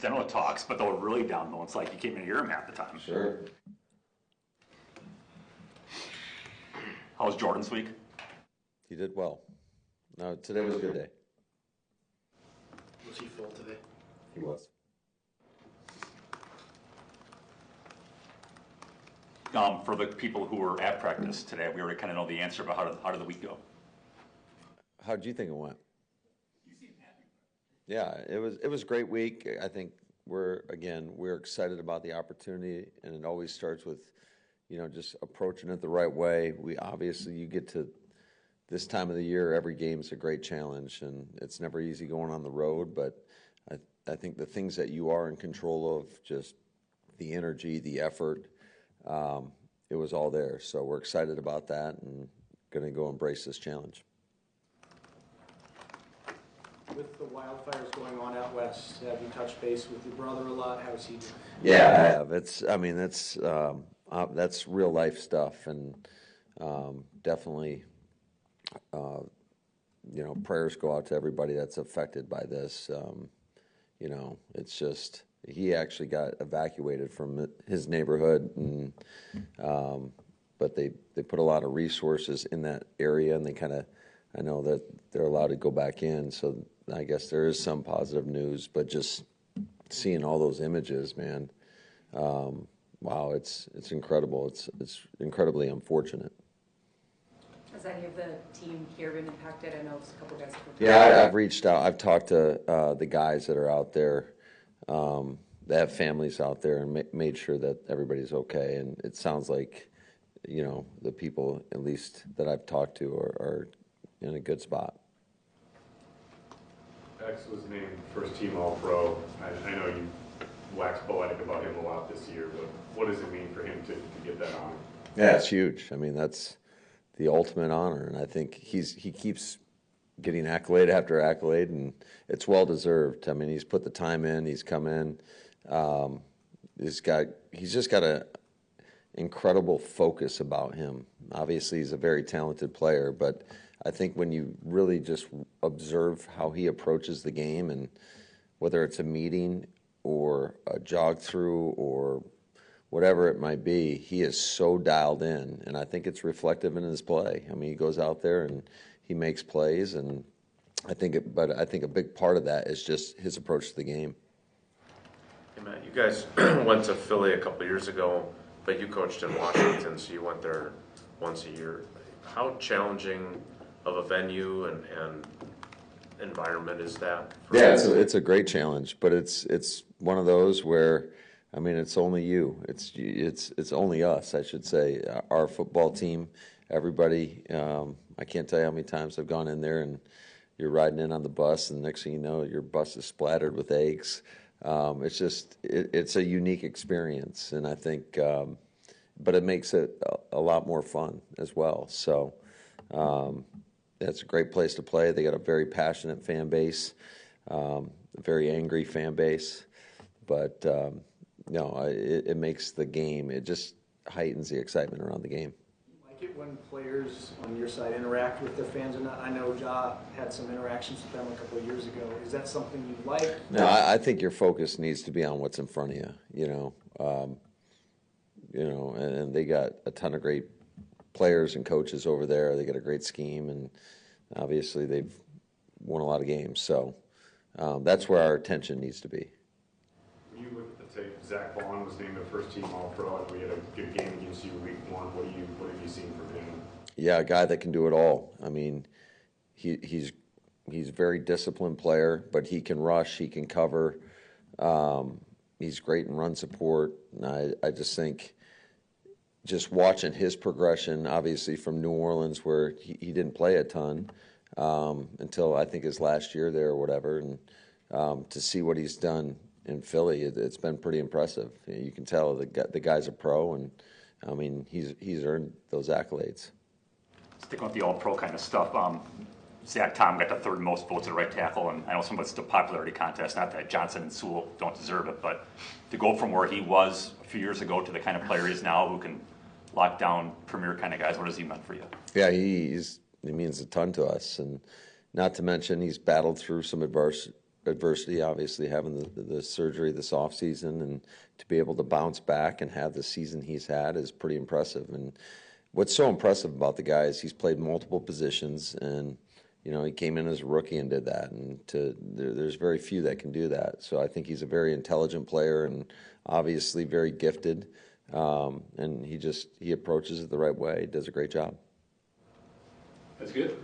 I know it talks, but they were really down low. It's like you can't even hear him half the time. Sure. How was Jordan's week? He did well. No, today was a good day. Was he full today? He was. For the people who were at practice today, we already kind of know the answer, but how did the week go? How did you think it went? Yeah, it was a great week. I think we're excited about the opportunity, and it always starts with, just approaching it the right way. You get to this time of the year, every game's a great challenge, and it's never easy going on the road, but I think the things that you are in control of, just the energy, the effort, it was all there. So we're excited about that and going to go embrace this challenge. With the wildfires going on out west, have you touched base with your brother a lot? How is he doing? Yeah, I have. That's real life stuff, and definitely, prayers go out to everybody that's affected by this. It's just he actually got evacuated from his neighborhood, and but they put a lot of resources in that area, and I know that they're allowed to go back in, so I guess there is some positive news, but just seeing all those images, man, wow, it's incredible. It's incredibly unfortunate. Has any of the team here been impacted? I know a couple guys. Yeah, I've reached out. I've talked to the guys that are out there, that have families out there, and made sure that everybody's okay. And it sounds like, the people, at least that I've talked to, are in a good spot. X was named first team All-Pro. I know you waxed poetic about him a lot this year, but what does it mean for him to get that honor? Yeah, it's huge. I mean, that's the ultimate honor, and I think he keeps getting accolade after accolade, and it's well deserved. I mean, he's put the time in. He's come in. He's just got a incredible focus about him. Obviously, he's a very talented player, but I think when you really just observe how he approaches the game, and whether it's a meeting or a jog through or whatever it might be, he is so dialed in, and I think it's reflective in his play. I mean, he goes out there and he makes plays, and I think a big part of that is just his approach to the game. Hey Matt, you guys went to Philly a couple of years ago, but you coached in Washington, so you went there once a year. How challenging of a venue and environment is that? Yeah, it's a great challenge, but it's one of those where, I mean, it's only you. It's only us, I should say. Our football team, everybody. I can't tell you how many times I've gone in there and you're riding in on the bus, and the next thing you know, your bus is splattered with eggs. It's a unique experience, and I think, but it makes it a lot more fun as well. So it's a great place to play. They got a very passionate fan base, a very angry fan base, but it makes the game. It just heightens the excitement around the game. You like it when players on your side interact with their fans or not? I know Ja had some interactions with them a couple of years ago. Is that something you like? No, I think your focus needs to be on what's in front of you. And they got a ton of great players and coaches over there. They got a great scheme, and obviously they've won a lot of games. So that's where our attention needs to be. When you look at the tape, Zack Tom was named the first team All-Pro, and we had a good game against you week one. What have you seen from him? Yeah, a guy that can do it all. I mean, he's a very disciplined player, but he can rush, he can cover. He's great in run support. And I just think just watching his progression, obviously from New Orleans, where he didn't play a ton until I think his last year there or whatever, and to see what he's done in Philly, it's been pretty impressive. You can tell the guy's a pro, and I mean he's earned those accolades. Sticking with the all-pro kind of stuff, Zack Tom got the third most votes at right tackle, and I know some of it's still popularity contest. Not that Johnson and Sewell don't deserve it, but to go from where he was a few years ago to the kind of player he is now, who can lock down premier kind of guys, what has he meant for you? Yeah, he means a ton to us, and not to mention he's battled through some adversity, obviously having the surgery this offseason, and to be able to bounce back and have the season he's had is pretty impressive. And what's so impressive about the guy is he's played multiple positions, and he came in as a rookie and did that. And there's very few that can do that. So I think he's a very intelligent player and obviously very gifted. And he approaches it the right way. He does a great job. That's good.